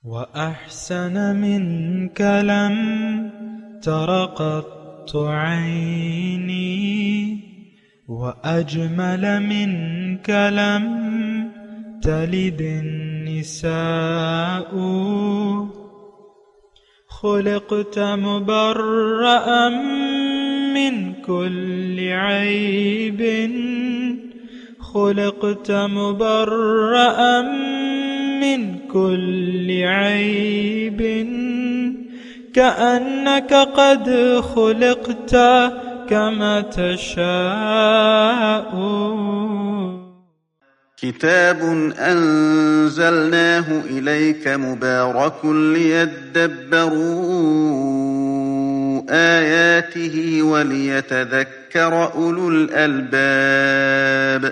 وأحسن منك لم تر قط عيني وأجمل منك لم تلد النساء خلقت مبرأ من كل عيب خلقت مبرأ من كل عيب كأنك قد خلقت كما تشاء. كتاب أنزلناه إليك مبارك ليدبروا آياته وليتذكر أولو الألباب.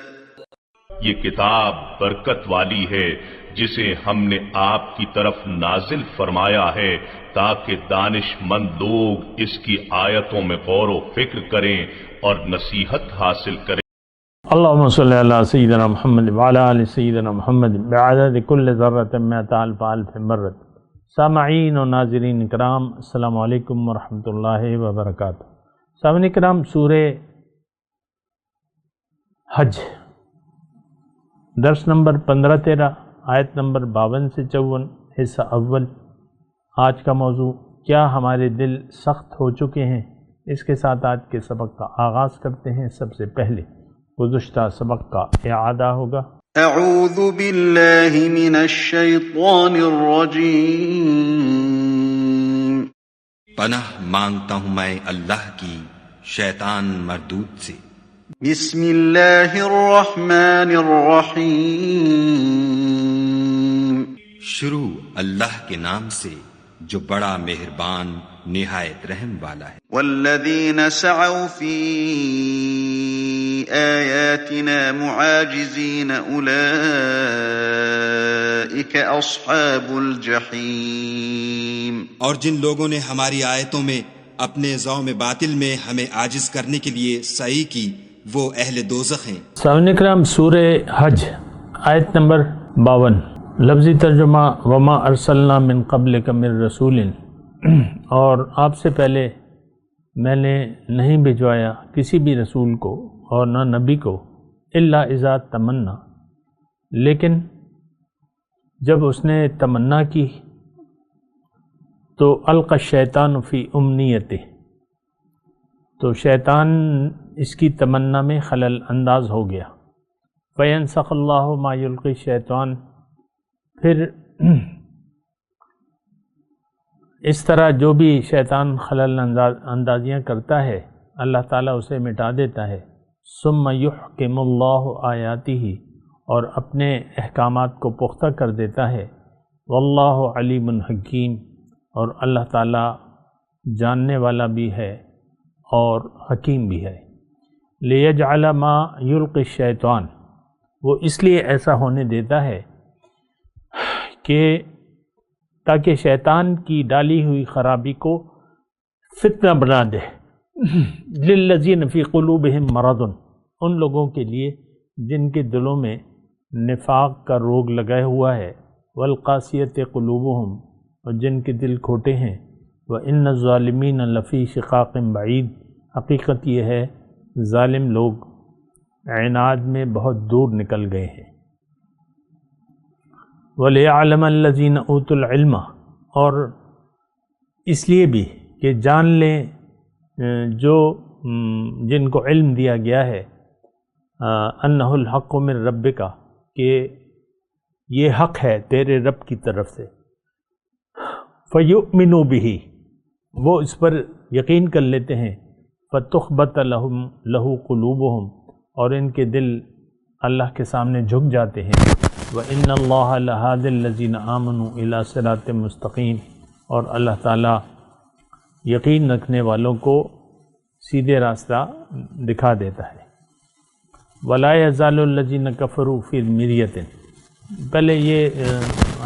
یہ کتاب برکت والی ہے جسے ہم نے آپ کی طرف نازل فرمایا ہے تاکہ دانش مند لوگ اس کی آیتوں میں غور و فکر کریں اور نصیحت حاصل کریں. اللہم صلی علی سیدنا محمد وعلی آل سیدنا محمد بعدد کل ذرۃ مئۃ الف الف مرۃ. سامعین و ناظرین اکرام، السلام علیکم ورحمۃ اللہ وبرکاتہ. سامعین اکرام، سورہ حج درس نمبر 15-13، آیت نمبر 52 سے 54، حصہ اول. آج کا موضوع، کیا ہمارے دل سخت ہو چکے ہیں؟ اس کے ساتھ آج کے سبق کا آغاز کرتے ہیں. سب سے پہلے گزشتہ سبق کا اعادہ ہوگا. اعوذ باللہ من الشیطان الرجیم. پناہ مانگتا ہوں میں اللہ کی شیطان مردود سے. بسم اللہ الرحمن الرحیم. شروع اللہ کے نام سے جو بڑا مہربان نہایت رحم والا ہے. والذین سعوا فی آیاتنا معاجزین اولئک اصحاب الجحیم. اور جن لوگوں نے ہماری آیتوں میں اپنے ذوم باطل میں ہمیں عاجز کرنے کے لیے سعی کی، وہ اہل دوزخ ہیں. سامعین اکرام، سورہ حج آیت نمبر 52. لفظی ترجمہ: وما ارسلنا من قبلک من رسول، اور آپ سے پہلے میں نے نہیں بھجوایا کسی بھی رسول کو اور نہ نبی کو، الا اذا تمنا، لیکن جب اس نے تمنا کی تو القى الشیطان فی امنیتہ، تو شیطان اس کی تمنا میں خلل انداز ہو گیا. فینسخ اللہ ما یلقی الشیطان، پھر اس طرح جو بھی شیطان خلل اندازیاں کرتا ہے اللہ تعالیٰ اسے مٹا دیتا ہے. ثم یحکم اللہ آیاتہ، اور اپنے احکامات کو پختہ کر دیتا ہے. واللہ علیم حکیم، اور اللہ تعالیٰ جاننے والا بھی ہے اور حکیم بھی ہے. لیجعل ما یلقی الشیطان، وہ اس لیے ایسا ہونے دیتا ہے کہ تاکہ شیطان کی ڈالی ہوئی خرابی کو فتنہ بنا دے. للذین فی قلوبہم مرض، ان لوگوں کے لیے جن کے دلوں میں نفاق کا روگ لگا ہوا ہے. والقاسیۃ قلوبہم، اور جن کے دل کھوٹے ہیں. وان الظالمین لفی شقاق بعید، حقیقت یہ ہے ظالم لوگ عناد میں بہت دور نکل گئے ہیں. وَلِيَعْلَمَ الَّذِينَ أُوتُوا الْعِلْمَ، اور اس لیے بھی کہ جان لیں جو جن کو علم دیا گیا ہے، أَنَّهُ الْحَقُّ مِن رَبِّكَ، کہ یہ حق ہے تیرے رب کی طرف سے. فَيُؤْمِنُوا بِهِ، وہ اس پر یقین کر لیتے ہیں. فَتُخْبَتَ لَهُ قُلُوبُهُمْ، اور ان کے دل اللہ کے سامنے جھک جاتے ہیں. وَإِنَّ اللَّهَ لَهَادِ الَّذِينَ آمَنُوا إِلَى صِرَاطٍ مُسْتَقِيمٍ، اور اللہ تعالیٰ یقین رکھنے والوں کو سیدھے راستہ دکھا دیتا ہے. وَلَا يَزَالُ الَّذِينَ كَفَرُوا فِي مِرْيَةٍ، پہلے یہ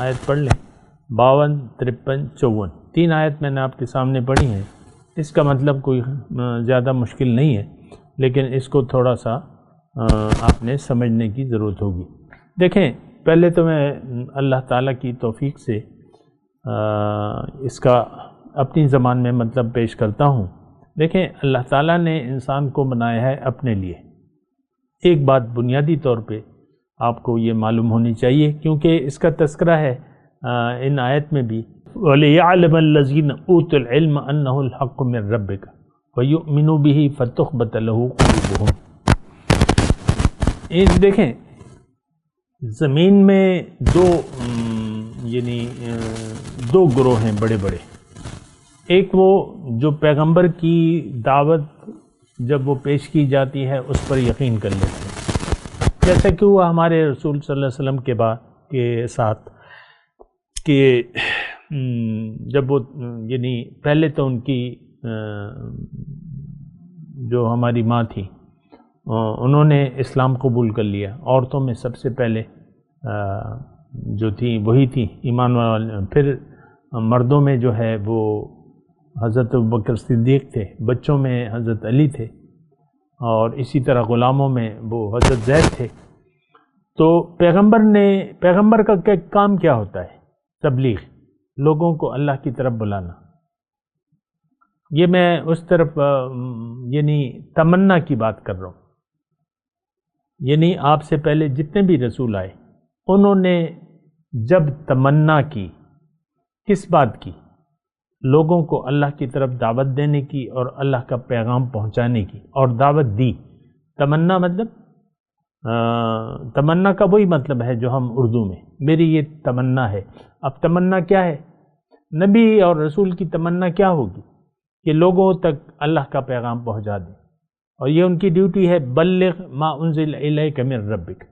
آیت پڑھ لیں. 52، 53، 54 تین آیت میں نے آپ کے سامنے پڑھی ہیں. اس کا مطلب کوئی زیادہ مشکل نہیں ہے، لیکن اس کو تھوڑا سا آپ نے سمجھنے کی ضرورت ہوگی. دیکھیں، پہلے تو میں اللہ تعالیٰ کی توفیق سے اس کا اپنی زبان میں مطلب پیش کرتا ہوں۔ دیکھیں، اللہ تعالیٰ نے انسان کو بنایا ہے اپنے لیے۔ ایک بات بنیادی طور پہ آپ کو یہ معلوم ہونی چاہیے، کیونکہ اس کا تذکرہ ہے ان آیت میں بھی، وَلِيَعْلَمَ الَّذِينَ أُوتُوا الْعِلْمَ أَنَّهُ الْحَقُّ مِنْ رَبِّكَ وَيُؤْمِنُوا بِهِ فَتُخْبَتَ لَهُ قُلُوبُهُمْ۔ دیکھیں، زمین میں دو گروہ ہیں بڑے بڑے۔ ایک وہ جو پیغمبر کی دعوت جب وہ پیش کی جاتی ہے اس پر یقین کر لیتے ہیں، جیسا کہ ہوا ہمارے رسول صلی اللہ علیہ وسلم کے ساتھ، کہ جب وہ پہلے تو ان کی جو ہماری ماں تھی انہوں نے اسلام قبول کر لیا۔ عورتوں میں سب سے پہلے جو تھی وہی تھی ایمان والے، پھر مردوں میں جو ہے وہ حضرت ابوبکر صدیق تھے، بچوں میں حضرت علی تھے، اور اسی طرح غلاموں میں وہ حضرت زید تھے۔ تو پیغمبر کا کام کیا ہوتا ہے؟ تبلیغ، لوگوں کو اللہ کی طرف بلانا۔ یہ میں اس طرف تمنا کی بات کر رہا ہوں، آپ سے پہلے جتنے بھی رسول آئے انہوں نے جب تمنا کی، کس بات کی؟ لوگوں کو اللہ کی طرف دعوت دینے کی اور اللہ کا پیغام پہنچانے کی، اور دعوت دی۔ تمنا مطلب تمنا کا وہی مطلب ہے جو ہم اردو میں، میری یہ تمنا ہے۔ اب تمنا کیا ہے؟ نبی اور رسول کی تمنا کیا ہوگی؟ کہ لوگوں تک اللہ کا پیغام پہنچا دیں، اور یہ ان کی ڈیوٹی ہے، بلغ ما انزل الیک من ربک،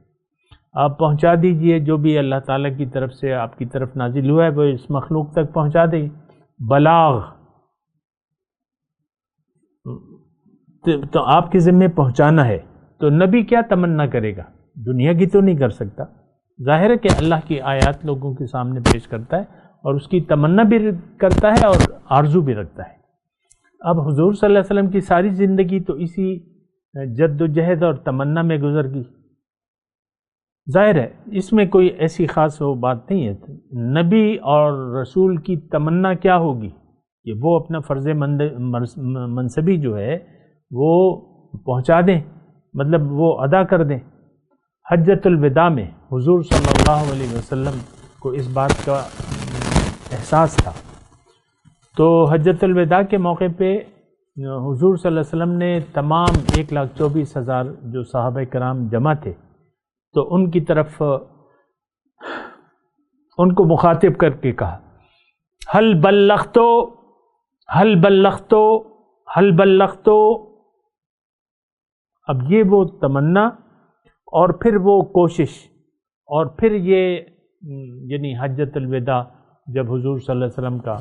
آپ پہنچا دیجئے جو بھی اللہ تعالیٰ کی طرف سے آپ کی طرف نازل ہوا ہے وہ اس مخلوق تک پہنچا دیں۔ بلاغ تو آپ کے ذمہ پہنچانا ہے۔ تو نبی کیا تمنا کرے گا؟ دنیا کی تو نہیں کر سکتا، ظاہر ہے کہ اللہ کی آیات لوگوں کے سامنے پیش کرتا ہے اور اس کی تمنا بھی کرتا ہے اور آرزو بھی رکھتا ہے۔ اب حضور صلی اللہ علیہ وسلم کی ساری زندگی تو اسی جد و جہد اور تمنا میں گزر گئی۔ ظاہر ہے اس میں کوئی ایسی خاص بات نہیں ہے۔ نبی اور رسول کی تمنا کیا ہوگی کہ وہ اپنا فرض منصبی جو ہے وہ پہنچا دیں، مطلب وہ ادا کر دیں۔ حجۃ الوداع میں حضور صلی اللہ علیہ وسلم کو اس بات کا احساس تھا، تو حجۃ الوداع کے موقع پہ حضور صلی اللہ علیہ وسلم نے تمام 1,24,000 جو صحابہ کرام جمع تھے تو ان کی طرف ان کو مخاطب کر کے کہا، حل بلغتو۔ اب یہ وہ تمنا اور پھر وہ کوشش، اور پھر یہ حجۃ الوداع جب حضور صلی اللہ علیہ وسلم کا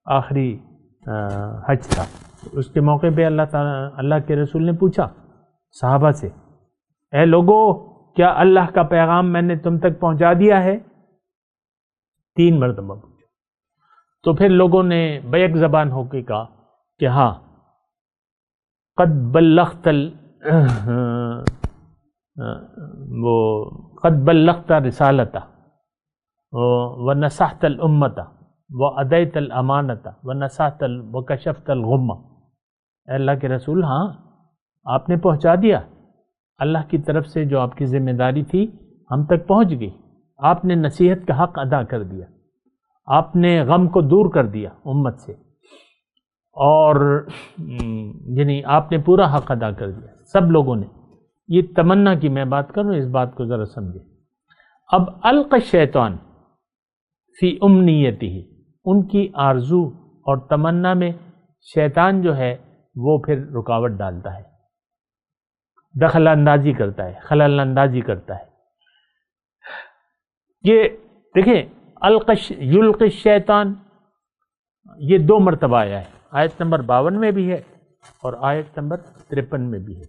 آخری حج تھا، اس کے موقع پہ اللہ کے رسول نے پوچھا صحابہ سے، اے لوگو کیا اللہ کا پیغام میں نے تم تک پہنچا دیا ہے؟ 3 مرتبہ پوچھا۔ تو پھر لوگوں نے بیک زبان ہو کے کہا کہ ہاں، قد بلغت رسالتہ ونصحت الامۃ وادیت الامانۃ وکشفت الغمہ۔ اے اللہ کے رسول، ہاں آپ نے پہنچا دیا، اللہ کی طرف سے جو آپ کی ذمہ داری تھی ہم تک پہنچ گئی، آپ نے نصیحت کا حق ادا کر دیا، آپ نے غم کو دور کر دیا امت سے، اور آپ نے پورا حق ادا کر دیا سب لوگوں نے۔ یہ تمنا کی میں بات کر رہا ہوں، اس بات کو ذرا سمجھے۔ اب القی الشیطان فی امنیتہ، ان کی آرزو اور تمنا میں شیطان جو ہے وہ پھر رکاوٹ ڈالتا ہے، دخل اندازی کرتا ہے، خلل اندازی کرتا ہے۔ یہ دیکھیں، یلقی الشیطان یہ 2 مرتبہ آیا ہے، آیت نمبر 52 میں بھی ہے اور آیت نمبر 53 میں بھی ہے۔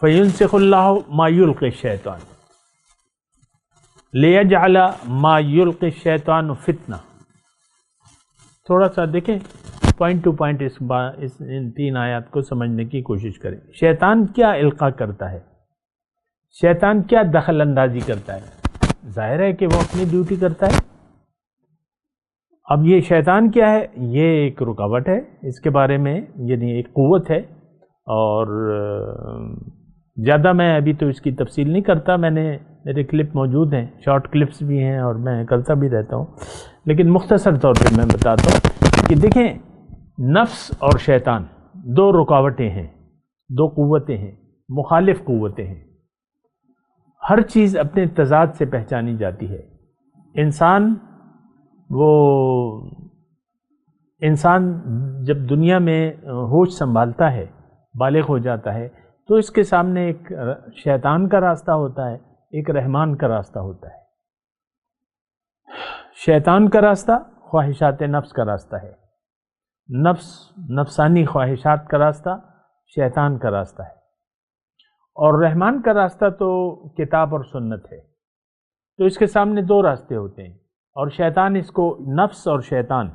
فَيُنْسِخُ اللَّهُ مَا يُلْقِي الشَّيْطَانُ لِيَجْعَلَ مَا يُلْقِي الشَّيْطَانُ فِتْنَةً۔ تھوڑا سا دیکھیں، پوائنٹ ٹو پوائنٹ ان 3 آیات کو سمجھنے کی کوشش کریں۔ شیطان کیا القاء کرتا ہے؟ شیطان کیا دخل اندازی کرتا ہے؟ ظاہر ہے کہ وہ اپنی ڈیوٹی کرتا ہے۔ اب یہ شیطان کیا ہے؟ یہ ایک رکاوٹ ہے، اس کے بارے میں یعنی ایک قوت ہے، اور زیادہ میں ابھی تو اس کی تفصیل نہیں کرتا، میرے کلپ موجود ہیں، شارٹ کلپس بھی ہیں اور میں کرتا بھی رہتا ہوں، لیکن مختصر طور پہ میں بتاتا ہوں کہ دیکھیں نفس اور شیطان دو رکاوٹیں ہیں، دو قوتیں ہیں، مخالف قوتیں ہیں۔ ہر چیز اپنے تضاد سے پہچانی جاتی ہے۔ انسان جب دنیا میں ہوش سنبھالتا ہے، بالغ ہو جاتا ہے، تو اس کے سامنے ایک شیطان کا راستہ ہوتا ہے، ایک رحمان کا راستہ ہوتا ہے۔ شیطان کا راستہ خواہشات نفس کا راستہ ہے، نفسانی خواہشات کا راستہ شیطان کا راستہ ہے، اور رحمان کا راستہ تو کتاب اور سنت ہے۔ تو اس کے سامنے دو راستے ہوتے ہیں، اور شیطان اس کو، نفس اور شیطان،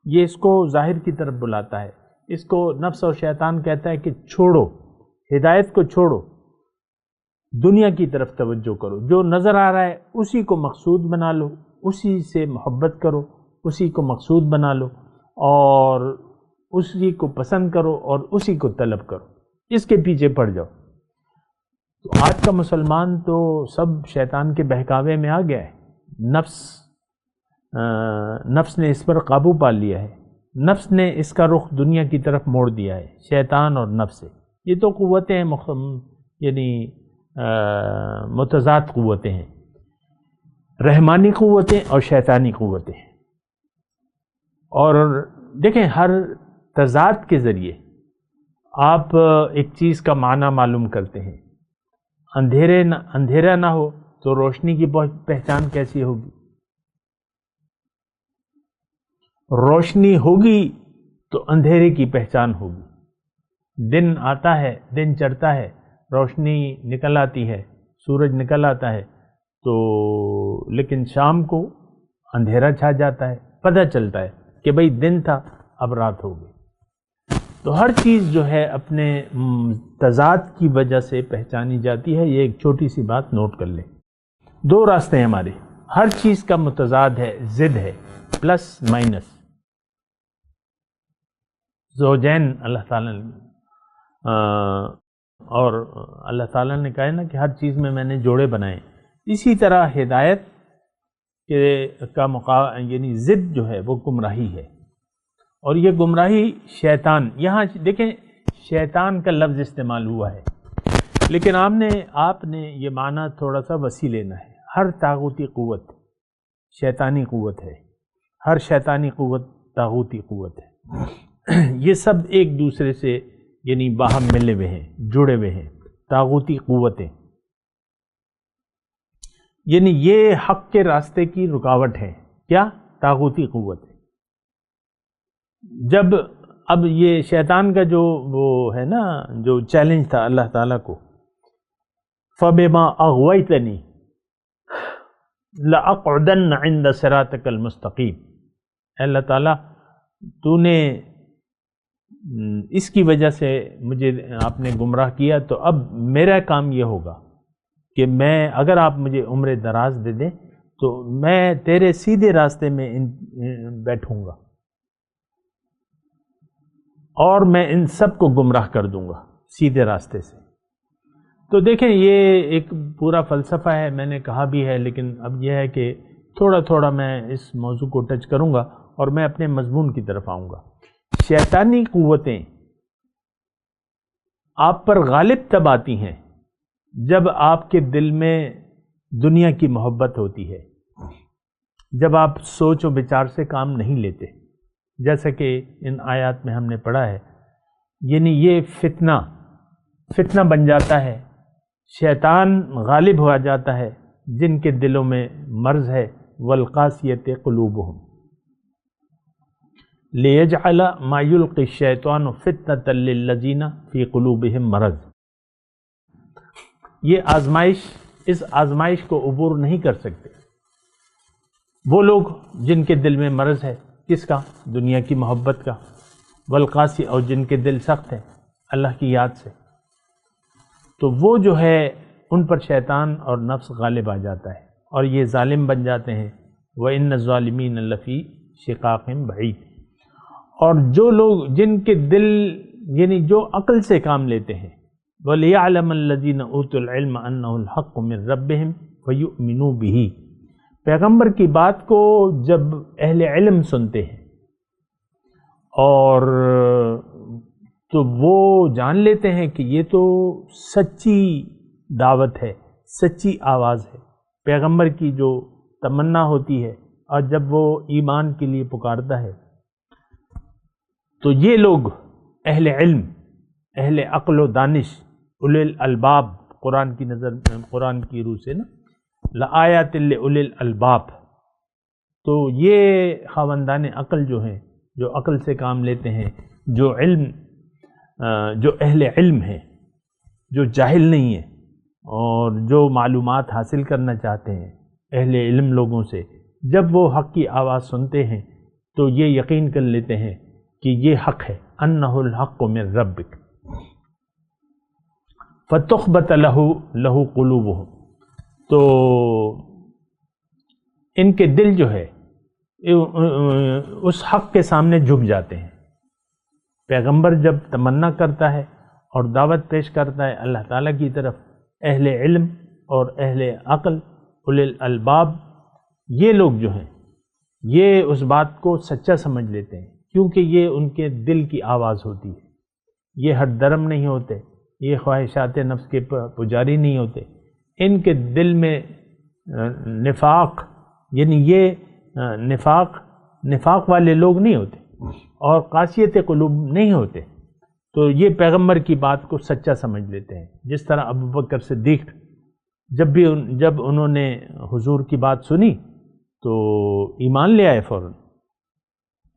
یہ اس کو ظاہر کی طرف بلاتا ہے۔ اس کو نفس اور شیطان کہتا ہے کہ چھوڑو، ہدایت کو چھوڑو، دنیا کی طرف توجہ کرو، جو نظر آ رہا ہے اسی کو مقصود بنا لو، اسی سے محبت کرو، اسی کو مقصود بنا لو، اور اسی کو پسند کرو اور اسی کو طلب کرو، اس کے پیچھے پڑ جاؤ۔ تو آج کا مسلمان تو سب شیطان کے بہکاوے میں آ گیا ہے، نفس نے اس پر قابو پا لیا ہے، نفس نے اس کا رخ دنیا کی طرف موڑ دیا ہے، شیطان اور نفس سے۔ یہ تو قوتیں یعنی متضاد قوتیں ہیں، رحمانی قوتیں اور شیطانی قوتیں۔ اور دیکھیں ہر تضاد کے ذریعے آپ ایک چیز کا معنی معلوم کرتے ہیں۔ اندھیرا نہ ہو تو روشنی کی پہچان کیسی ہوگی؟ روشنی ہوگی تو اندھیرے کی پہچان ہوگی۔ دن آتا ہے، دن چڑھتا ہے، روشنی نکل آتی ہے، سورج نکل آتا ہے، تو لیکن شام کو اندھیرا چھا جاتا ہے، پتہ چلتا ہے کہ بھئی دن تھا، اب رات ہو گئی۔ تو ہر چیز جو ہے اپنے تضاد کی وجہ سے پہچانی جاتی ہے۔ یہ ایک چھوٹی سی بات نوٹ کر لیں۔ دو راستے ہیں ہمارے، ہر چیز کا متضاد ہے، ضد ہے، پلس مائنس۔ زوجین اللہ تعالیٰ نے اور اللہ تعالیٰ نے کہا نا کہ ہر چیز میں نے جوڑے بنائے، اسی طرح ہدایت کا یعنی ضد جو ہے وہ گمراہی ہے، اور یہ گمراہی شیطان، یہاں دیکھیں شیطان کا لفظ استعمال ہوا ہے، لیکن آپ نے یہ معنی تھوڑا سا وسیع لینا ہے۔ ہر طاغوتی قوت شیطانی قوت ہے، ہر شیطانی قوت طاغوتی قوت ہے، یہ سب ایک دوسرے سے یعنی باہم ملے ہوئے ہیں، جڑے ہوئے ہیں۔ طاغوتی قوتیں یعنی یہ حق کے راستے کی رکاوٹ ہے، کیا؟ طاغوتی قوت ہے۔ جب اب یہ شیطان کا جو وہ ہے نا، جو چیلنج تھا اللہ تعالیٰ کو، فَبِمَا أَغْوَيْتَنِي لَأَقْعُدَنَّ عِنْدَ صِرَاطِكَ الْمُسْتَقِيمِ، اے اللہ تعالیٰ تو نے اس کی وجہ سے مجھے آپ نے گمراہ کیا، تو اب میرا کام یہ ہوگا کہ میں، اگر آپ مجھے عمر دراز دے دیں تو میں تیرے سیدھے راستے میں بیٹھوں گا، اور میں ان سب کو گمراہ کر دوں گا سیدھے راستے سے۔ تو دیکھیں یہ ایک پورا فلسفہ ہے، میں نے کہا بھی ہے، لیکن اب یہ ہے کہ تھوڑا تھوڑا میں اس موضوع کو ٹچ کروں گا اور میں اپنے مضمون کی طرف آؤں گا۔ شیطانی قوتیں آپ پر غالب تب آتی ہیں جب آپ کے دل میں دنیا کی محبت ہوتی ہے، جب آپ سوچ و بچار سے کام نہیں لیتے، جیسا کہ ان آیات میں ہم نے پڑھا ہے، یعنی یہ فتنہ بن جاتا ہے، شیطان غالب ہو جاتا ہے جن کے دلوں میں مرض ہے، والقاسیۃ قلوبہم لیجعل ما یلقی الشیطان فتنۃ للذین فی قلوبہم مرض۔ یہ اس آزمائش کو عبور نہیں کر سکتے وہ لوگ جن کے دل میں مرض ہے، کس کا؟ دنیا کی محبت کا، والقاسی، اور جن کے دل سخت ہے اللہ کی یاد سے، تو وہ جو ہے ان پر شیطان اور نفس غالب آ جاتا ہے۔ اور یہ ظالم بن جاتے ہیں۔ وَإِنَّ الظَّالِمِينَ لَفِي شِقَاقٍ بَعِيدٍ۔ اور جو لوگ جن کے دل یعنی جو عقل سے کام لیتے ہیں، وَلِيَعْلَمَ الَّذِينَ أُوتُوا الْعِلْمَ أَنَّهُ الْحَقُّ مِنْ رَبِّهِمْ وَيُؤْمِنُوا بِهِ۔ پیغمبر کی بات کو جب اہل علم سنتے ہیں اور تو وہ جان لیتے ہیں کہ یہ تو سچی دعوت ہے، سچی آواز ہے، پیغمبر کی جو تمنا ہوتی ہے، اور جب وہ ایمان کے لیے پکارتا ہے تو یہ لوگ اہل علم، اہل عقل و دانش، اولی الالباب، قرآن کی نظر میں، قرآن کی روح سے نا، لآیات لأولی الالباب، تو یہ خاوندان عقل جو ہیں، جو عقل سے کام لیتے ہیں، جو اہل علم ہیں، جو جاہل نہیں ہیں اور جو معلومات حاصل کرنا چاہتے ہیں اہل علم لوگوں سے، جب وہ حق کی آواز سنتے ہیں تو یہ یقین کر لیتے ہیں کہ یہ حق ہے، انہ الحق من ربک، فتخبت لہ قلوبہم، تو ان کے دل جو ہے اس حق کے سامنے جھک جاتے ہیں۔ پیغمبر جب تمنا کرتا ہے اور دعوت پیش کرتا ہے اللہ تعالیٰ کی طرف، اہل علم اور اہل عقل، اولی الالباب، یہ لوگ جو ہیں یہ اس بات کو سچا سمجھ لیتے ہیں، کیونکہ یہ ان کے دل کی آواز ہوتی ہے۔ یہ ہٹ درم نہیں ہوتے، یہ خواہشات نفس کے پجاری نہیں ہوتے، ان کے دل میں نفاق، یعنی یہ نفاق والے لوگ نہیں ہوتے اور قاسیت قلوب نہیں ہوتے، تو یہ پیغمبر کی بات کو سچا سمجھ لیتے ہیں۔ جس طرح ابوبکر صدیق جب انہوں نے حضور کی بات سنی تو ایمان لے آئے فوراً۔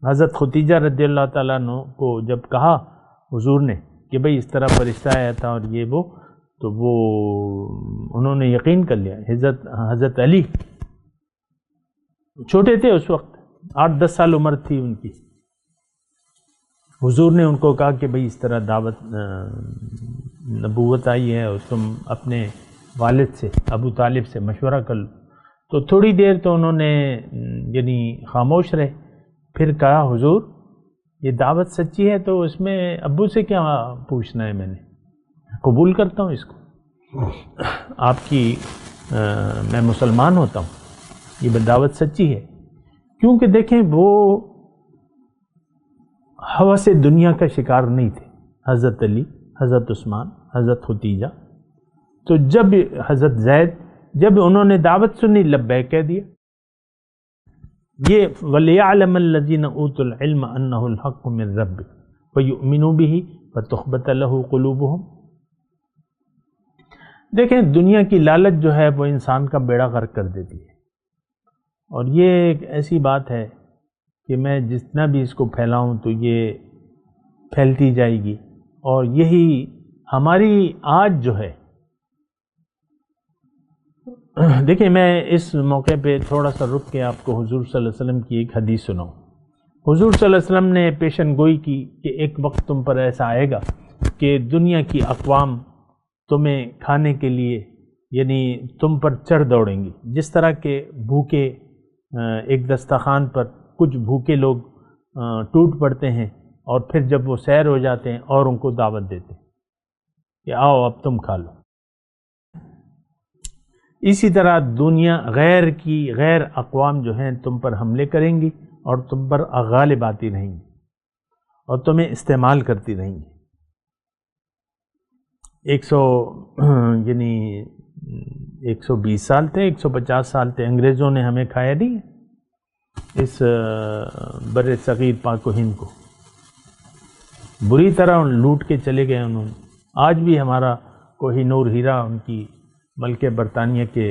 حضرت ختیجہ رضی اللہ تعالیٰ عنہ کو جب کہا حضور نے کہ بھئی اس طرح فرشتہ آیا تھا اور یہ وہ، تو وہ انہوں نے یقین کر لیا۔ حضرت علی چھوٹے تھے اس وقت، 8-10 سال عمر تھی ان کی، حضور نے ان کو کہا کہ بھئی اس طرح دعوت نبوت آئی ہے اور تم اپنے والد سے، ابو طالب سے مشورہ کر لو۔ تو تھوڑی دیر تو انہوں نے یعنی خاموش رہے، پھر کہا حضور یہ دعوت سچی ہے تو اس میں ابو سے کیا پوچھنا ہے، میں نے قبول کرتا ہوں اس کو، آپ کی میں مسلمان ہوتا ہوں، یہ دعوت سچی ہے۔ کیونکہ دیکھیں وہ ہوس دنیا کا شکار نہیں تھے، حضرت علی، حضرت عثمان، حضرت ختیجہ، تو جب حضرت زید، جب انہوں نے دعوت سنی لبیک کہہ دیا۔ یہ وَلِيَعْلَمَ الَّذِينَ أُوتُوا الْعِلْمَ أَنَّهُ الْحَقُّ مِنْ رَبِّكَ وَيُؤْمِنُوا بِهِ فَتُخْبَتَ لَهُ قُلُوبُهُمْ۔ دیکھیں دنیا کی لالچ جو ہے وہ انسان کا بیڑا غرق کر دیتی ہے، اور یہ ایک ایسی بات ہے کہ میں جتنا بھی اس کو پھیلاؤں تو یہ پھیلتی جائے گی، اور یہی ہماری آج جو ہے، دیکھیں میں اس موقع پہ تھوڑا سا رک کے آپ کو حضور صلی اللہ علیہ وسلم کی ایک حدیث سناؤں۔ حضور صلی اللہ علیہ وسلم نے پیشن گوئی کی کہ ایک وقت تم پر ایسا آئے گا کہ دنیا کی اقوام تمہیں کھانے کے لیے یعنی تم پر چڑھ دوڑیں گی، جس طرح کہ بھوکے ایک دسترخوان پر کچھ بھوکے لوگ ٹوٹ پڑتے ہیں اور پھر جب وہ سیر ہو جاتے ہیں اور ان کو دعوت دیتے ہیں کہ آؤ اب تم کھا لو۔ اسی طرح دنیا غیر اقوام جو ہیں تم پر حملے کریں گی اور تم پر غالب آتی رہیں گی اور تمہیں استعمال کرتی رہیں گی۔ 120 سال تھے، 150 سال تھے، انگریزوں نے ہمیں کھایا نہیں ہے اس بر صغیر پاک و ہند کو، بری طرح لوٹ کے چلے گئے انہوں نے۔ آج بھی ہمارا کوہ نور ہیرا ان کی ملک برطانیہ کے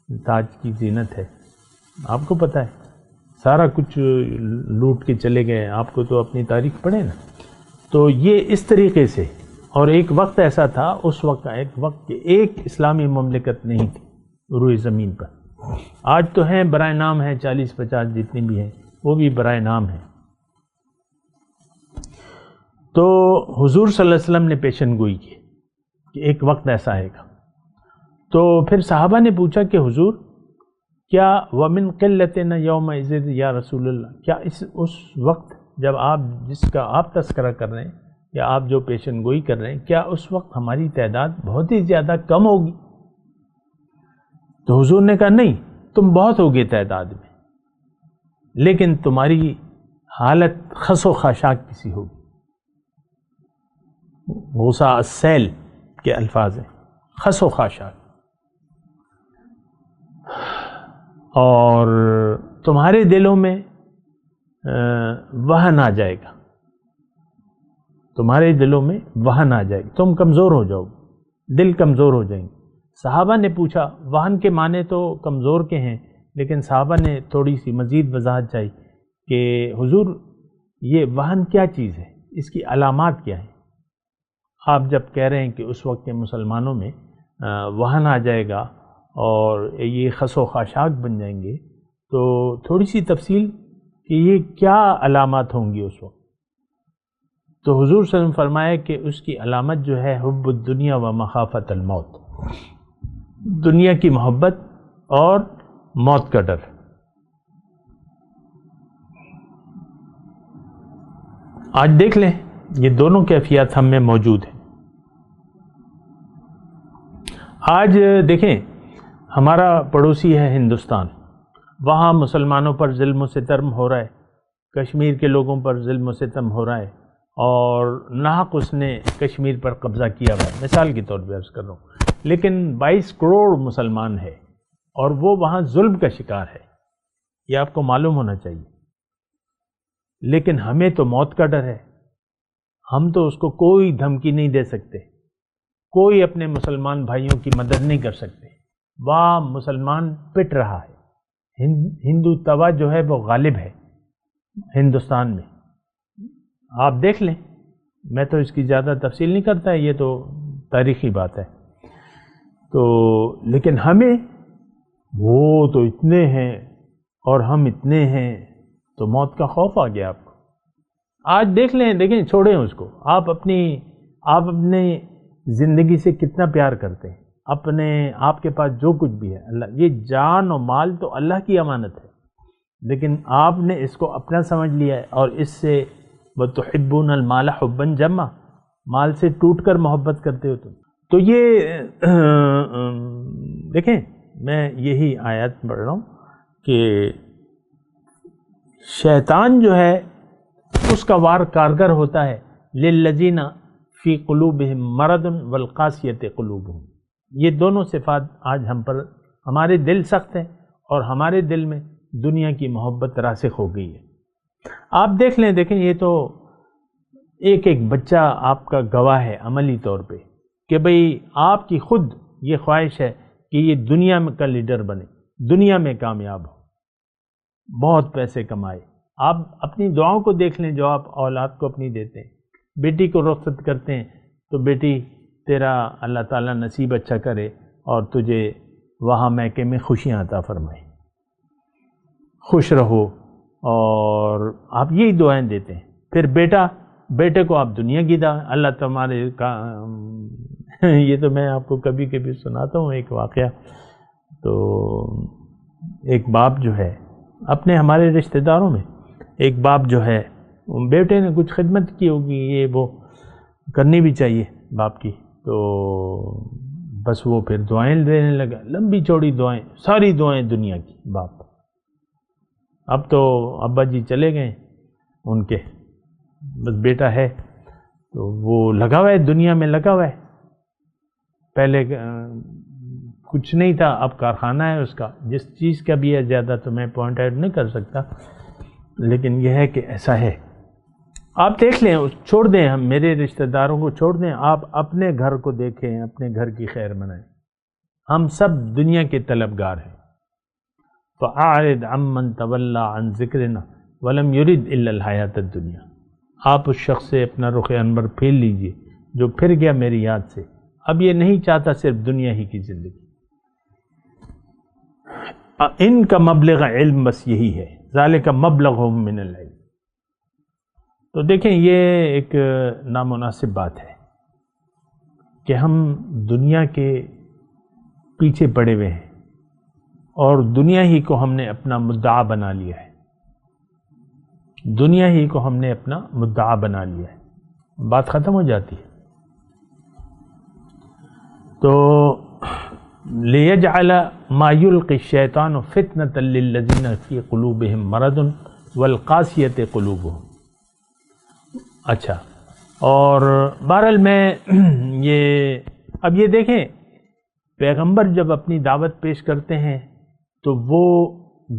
تاج کی زینت ہے، آپ کو پتہ ہے، سارا کچھ لوٹ کے چلے گئے، آپ کو تو اپنی تاریخ پڑھے نا۔ تو یہ اس طریقے سے، اور ایک وقت ایسا تھا، اس وقت کا ایک وقت کہ ایک اسلامی مملکت نہیں تھی روئے زمین پر، آج تو ہیں برائے نام ہیں 40-50 جتنی بھی ہیں، وہ بھی برائے نام ہیں۔ تو حضور صلی اللہ علیہ وسلم نے پیشن گوئی کی کہ ایک وقت ایسا آئے گا۔ تو پھر صحابہ نے پوچھا کہ حضور کیا ومن قلتنا یومئذ یا رسول اللہ، کیا اس وقت جب آپ جس کا آپ تذکرہ کر رہے ہیں یا آپ جو پیشن گوئی کر رہے ہیں، کیا اس وقت ہماری تعداد بہت ہی زیادہ کم ہوگی؟ تو حضور نے کہا نہیں، تم بہت ہوگے تعداد میں، لیکن تمہاری حالت خس و خاشاک کسی ہوگی۔ غصہ السیل کے الفاظ ہیں، خس و خاشاک، اور تمہارے دلوں میں وہن آ جائے گا، تمہارے دلوں میں وہن آ جائے گا، تم کمزور ہو جاؤ گے، دل کمزور ہو جائیں گے۔ صحابہ نے پوچھا، وہن کے معنی تو کمزور کے ہیں، لیکن صحابہ نے تھوڑی سی مزید وضاحت چاہی کہ حضور یہ وہن کیا چیز ہے، اس کی علامات کیا ہیں؟ آپ جب کہہ رہے ہیں کہ اس وقت کے مسلمانوں میں وہن آ جائے گا اور یہ خس و خاشاک بن جائیں گے، تو تھوڑی سی تفصیل کہ یہ کیا علامات ہوں گی اس وقت؟ تو حضور صلی اللہ علیہ وسلم فرمایا کہ اس کی علامت جو ہے حب الدنیا و مخافت الموت، دنیا کی محبت اور موت کا ڈر۔ آج دیکھ لیں یہ دونوں کیفیات ہم میں موجود ہیں۔ آج دیکھیں ہمارا پڑوسی ہے ہندوستان، وہاں مسلمانوں پر ظلم و ستم ہو رہا ہے، کشمیر کے لوگوں پر ظلم و ستم ہو رہا ہے، اور ناحق اس نے کشمیر پر قبضہ کیا ہوا ہے، مثال کے طور پہ عرض کر رہا ہوں، لیکن 22 کروڑ مسلمان ہے اور وہ وہاں ظلم کا شکار ہے، یہ آپ کو معلوم ہونا چاہیے۔ لیکن ہمیں تو موت کا ڈر ہے، ہم تو اس کو کوئی دھمکی نہیں دے سکتے، کوئی اپنے مسلمان بھائیوں کی مدد نہیں کر سکتے، وہاں مسلمان پٹ رہا ہے، ہندو توا جو ہے وہ غالب ہے ہندوستان میں۔ آپ دیکھ لیں، میں تو اس کی زیادہ تفصیل نہیں کرتا، یہ تو تاریخی بات ہے۔ تو لیکن ہمیں وہ تو اتنے ہیں اور ہم اتنے ہیں، تو موت کا خوف آ گیا آپ کو۔ آج دیکھ لیں، دیکھیں، چھوڑیں اس کو، آپ اپنے زندگی سے کتنا پیار کرتے ہیں، اپنے آپ کے پاس جو کچھ بھی ہے، اللہ، یہ جان و مال تو اللہ کی امانت ہے، لیکن آپ نے اس کو اپنا سمجھ لیا ہے، اور اس سے وَتُحِبُّونَ الْمَالَ حُبًّا جَمًّا، مال سے ٹوٹ کر محبت کرتے ہو تم۔ تو یہ دیکھیں، میں یہی آیات پڑھ رہا ہوں کہ شیطان جو ہے اس کا وار کارگر ہوتا ہے لِلَّذِينَ فِي قُلُوبِهِم مَرَضٌ وَالْقَاسِيَةِ قُلُوبُهُم۔ یہ دونوں صفات آج ہم پر، ہمارے دل سخت ہیں اور ہمارے دل میں دنیا کی محبت راسخ ہو گئی ہے۔ آپ دیکھ لیں، دیکھیں، یہ تو ایک ایک بچہ آپ کا گواہ ہے عملی طور پہ کہ بھئی آپ کی خود یہ خواہش ہے کہ یہ دنیا میں کا لیڈر بنے، دنیا میں کامیاب ہو، بہت پیسے کمائے۔ آپ اپنی دعاؤں کو دیکھ لیں جو آپ اولاد کو اپنی دیتے ہیں، بیٹی کو رخصت کرتے ہیں تو بیٹی تیرا اللہ تعالیٰ نصیب اچھا کرے اور تجھے وہاں میکے میں خوشیاں عطا فرمائے، خوش رہو، اور آپ یہی دعائیں دیتے ہیں۔ پھر بیٹے کو آپ دنیا کی اللہ تمہارے کا یہ تو میں آپ کو کبھی کبھی سناتا ہوں ایک واقعہ۔ تو ایک باپ جو ہے اپنے ہمارے رشتہ داروں میں، ایک باپ جو ہے بیٹے نے کچھ خدمت کی ہوگی، یہ وہ کرنی بھی چاہیے باپ کی، تو بس وہ پھر دعائیں دینے لگا، لمبی چوڑی دعائیں، ساری دعائیں دنیا کی باپ۔ اب تو ابا جی چلے گئے ان کے، بس بیٹا ہے، تو وہ لگا ہوا ہے دنیا میں، لگا ہوا ہے، پہلے کچھ نہیں تھا، اب کارخانہ ہے اس کا، جس چیز کا بھی ہے، زیادہ تو میں پوائنٹ آؤٹ نہیں کر سکتا، لیکن یہ ہے کہ ایسا ہے۔ آپ دیکھ لیں، چھوڑ دیں، ہم میرے رشتہ داروں کو چھوڑ دیں، آپ اپنے گھر کو دیکھیں، اپنے گھر کی خیر منائیں۔ ہم سب دنیا کے طلبگار ہیں۔ فَأَعْرِضْ عَمَّنْ تَوَلَّى عَنْ ذِكْرِنَا وَلَمْ يُرِدْ إِلَّا الْحَيَاةَ الدُّنْيَا۔ آپ اس شخص سے اپنا رخ انور پھیر لیجئے جو پھر گیا میری یاد سے، اب یہ نہیں چاہتا صرف دنیا ہی کی زندگی۔ ان کا مبلغ علم بس یہی ہے، ذالک مبلغہم من العلم۔ تو دیکھیں، یہ ایک نامناسب بات ہے کہ ہم دنیا کے پیچھے پڑے ہوئے ہیں، اور دنیا ہی کو ہم نے اپنا مدعا بنا لیا ہے، دنیا ہی کو ہم نے اپنا مدعا بنا لیا ہے، بات ختم ہو جاتی ہے۔ تو لِيَجْعَلَ مَا يُلْقِي الشَّيْطَانُ فِتْنَةً لِلَّذِينَ فِي قُلُوبِهِمْ مَرَضٌ وَالْقَاسِيَةِ قُلُوبُهُمْ۔ اچھا، اور بہرحال میں اب یہ دیکھیں، پیغمبر جب اپنی دعوت پیش کرتے ہیں تو وہ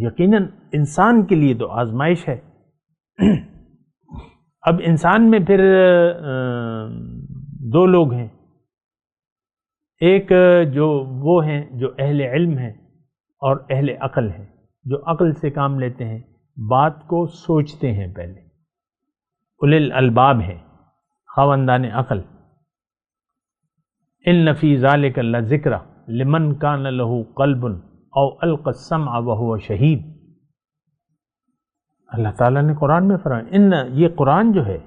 یقیناً انسان کے لیے تو آزمائش ہے۔ اب انسان میں پھر دو لوگ ہیں، ایک جو وہ ہیں جو اہل علم ہیں اور اہل عقل ہیں، جو عقل سے کام لیتے ہیں، بات کو سوچتے ہیں، پہلے اولی الالباب ہیں، خاوندان عقل۔ ان فی ذلک لذکر لمن کان لہ قلب او القى السمع وهو شہید۔ اللہ تعالیٰ نے قرآن میں فرمایا، یہ قرآن جو ہے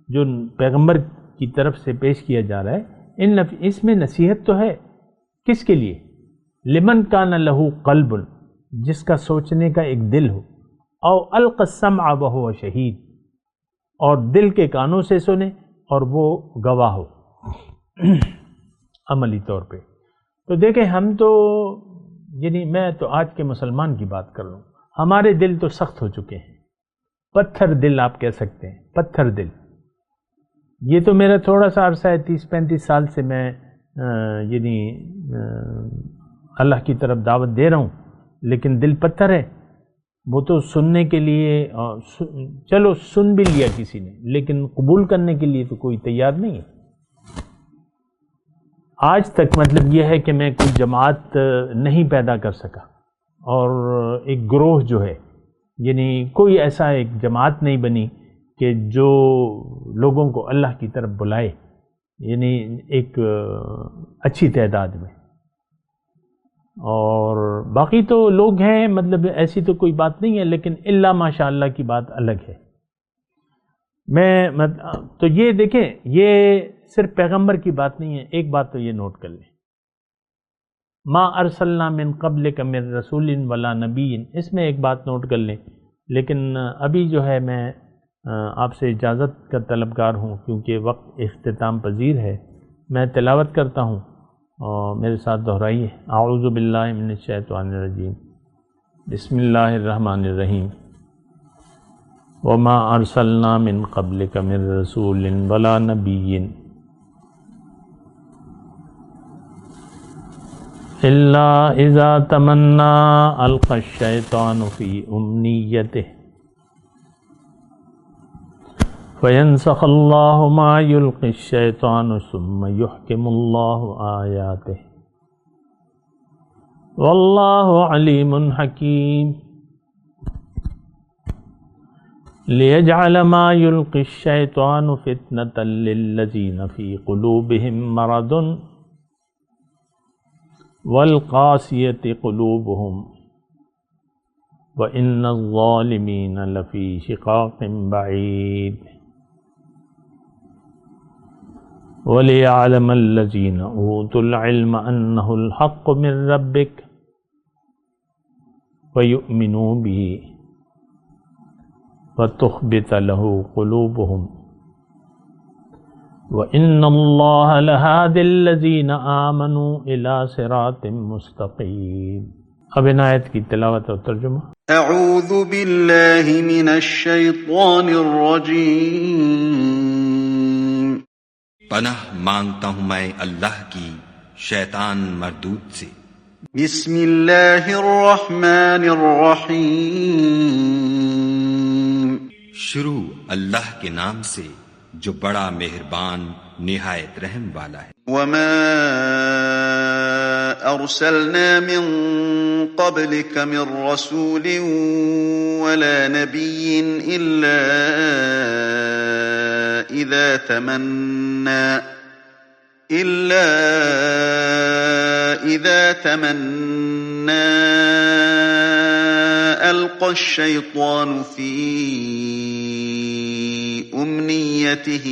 جو پیغمبر کی طرف سے پیش کیا جا رہا ہے، اس میں نصیحت تو ہے، کس کے لیے؟ لمن کان لہ قلب، جس کا سوچنے کا ایک دل ہو، او القى السمع وهو شہید، اور دل کے کانوں سے سنے اور وہ گواہ ہو عملی طور پہ۔ تو دیکھیں، ہم تو یعنی میں تو آج کے مسلمان کی بات کر رہا ہوں، ہمارے دل تو سخت ہو چکے ہیں، پتھر دل آپ کہہ سکتے ہیں، پتھر دل۔ یہ تو میرا تھوڑا سا عرصہ ہے، 30-35 سال سے میں یعنی اللہ کی طرف دعوت دے رہا ہوں، لیکن دل پتھر ہے۔ وہ تو سننے کے لیے چلو سن بھی لیا کسی نے، لیکن قبول کرنے کے لیے تو کوئی تیار نہیں ہے۔ آج تک مطلب یہ ہے کہ میں کوئی جماعت نہیں پیدا کر سکا، اور ایک گروہ جو ہے، یعنی کوئی ایسا ایک جماعت نہیں بنی کہ جو لوگوں کو اللہ کی طرف بلائے، یعنی ایک اچھی تعداد میں۔ اور باقی تو لوگ ہیں، مطلب ایسی تو کوئی بات نہیں ہے، لیکن الا ماشاء اللہ کی بات الگ ہے۔ تو یہ دیکھیں، یہ صرف پیغمبر کی بات نہیں ہے، ایک بات تو یہ نوٹ کر لیں، ما ارسلنا من قبلک من رسول ولا نبی، اس میں ایک بات نوٹ کر لیں۔ لیکن ابھی جو ہے میں آپ سے اجازت کا طلبگار ہوں، کیونکہ وقت اختتام پذیر ہے۔ میں تلاوت کرتا ہوں اور میرے ساتھ دہرائیے، اعوذ باللہ من الشیطان الرجیم، بسم اللہ الرحمن الرحیم، وما ارسلنا من قبلک من رسول ولا نبی الا اذا تمنى القى الشیطان فی امنیتہ فینسخ اللہ ما یلقی الشیطان ثم یحکم اللہ آیاتہ واللہ علیم حکیم لیجعل ما یلقی الشیطان فتنة للذین فی قلوبہم مرض والقاسیة قلوبہم وإن الظالمین لفی شقاق بعید وَلِيَعْلَمَ الَّذِينَ أُوتُوا الْعِلْمَ أَنَّهُ الْحَقُّ مِنْ رَبِّكَ وَيُؤْمِنُوا بِهِ وَتُخْبِتَ لَهُ قُلُوبُهُمْ وَإِنَّ اللَّهَ لَهَادِ الَّذِينَ آمَنُوا إِلَى صِرَاطٍ مُسْتَقِيمٍ۔ اب ان آیت کی تلاوت اور ترجمہ۔ اعوذ باللہ من الشیطان الرجیم، پناہ مانگتا ہوں میں اللہ کی شیطان مردود سے۔ بسم اللہ الرحمن الرحیم، شروع اللہ کے نام سے جو بڑا مہربان نہایت رحم والا ہے۔ وما ارسلنا من قبلك من رسول ولا نبي الا اذا تمنى القى الشيطان في امنيته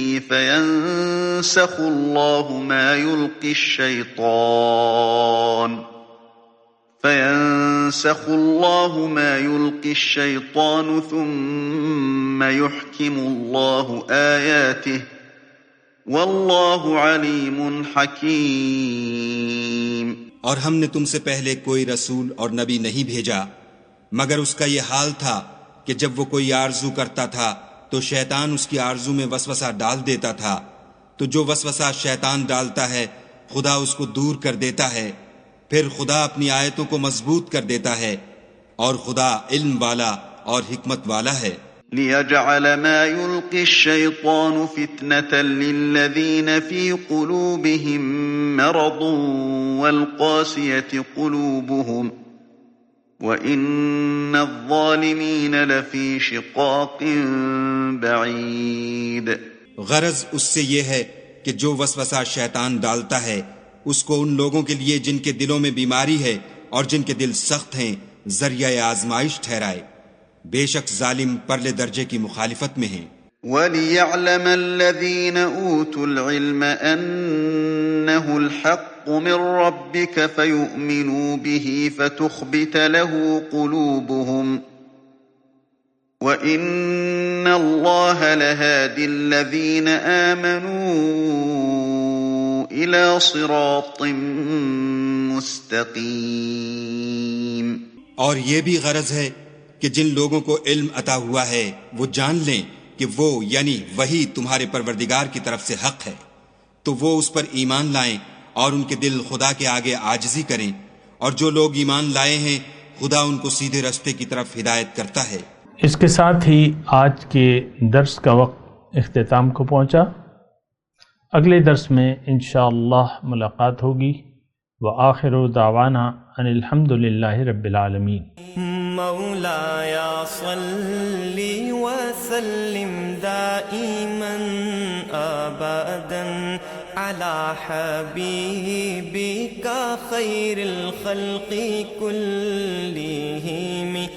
فينسخ الله ما يلقي الشيطان ثم يحكم الله آياته والله عليم حكيم۔ اور ہم نے تم سے پہلے کوئی رسول اور نبی نہیں بھیجا مگر اس کا یہ حال تھا کہ جب وہ کوئی آرزو کرتا تھا تو شیطان اس کی آرزو میں وسوسہ ڈال دیتا تھا، تو جو وسوسہ شیطان ڈالتا ہے خدا اس کو دور کر دیتا ہے، پھر خدا اپنی آیتوں کو مضبوط کر دیتا ہے، اور خدا علم والا اور حکمت والا ہے۔ لِيَجْعَلَ مَا يُلْقِي الشَّيْطَانُ فِتْنَةً لِلَّذِينَ فِي قُلُوبِهِم مَّرَضٌ وَالْقَاسِيَةِ قُلُوبُهُمْ وَإِنَّ الظَّالِمِينَ لَفِي شِقَاقٍ بَعِيدٍ۔ غرض اس سے یہ ہے کہ جو وسوسہ شیطان ڈالتا ہے اس کو ان لوگوں کے لیے جن کے دلوں میں بیماری ہے اور جن کے دل سخت ہیں ذریعہ آزمائش ٹھہرائے، بے شک ظالم پرلے درجے کی مخالفت میں ہیں۔ وَلِيَعْلَمَ الَّذِينَ أُوتُوا الْعِلْمَ أَنَّهُ الْحَقُّ مِنْ رَبِّكَ فَيُؤْمِنُوا بِهِ فَتُخْبِتَ لَهُ قُلُوبُهُمْ وَإِنَّ اللَّهَ لَهَادِ الَّذِينَ آمَنُوا إِلَى صِرَاطٍ مُسْتَقِيمٍ۔ اور یہ بھی غرض ہے کہ جن لوگوں کو علم عطا ہوا ہے وہ جان لیں کہ وہ یعنی وہی تمہارے پروردگار کی طرف سے حق ہے، تو وہ اس پر ایمان لائیں اور ان کے دل خدا کے آگے عاجزی کریں، اور جو لوگ ایمان لائے ہیں خدا ان کو سیدھے رستے کی طرف ہدایت کرتا ہے۔ اس کے ساتھ ہی آج کے درس کا وقت اختتام کو پہنچا۔ اگلے درس میں انشاءاللہ ملاقات ہوگی۔ وآخر دعوانا ان الحمد للہ رب العالمین۔ مولاي صل وسلم دائما ابدا على حبيبك خير الخلق كلهم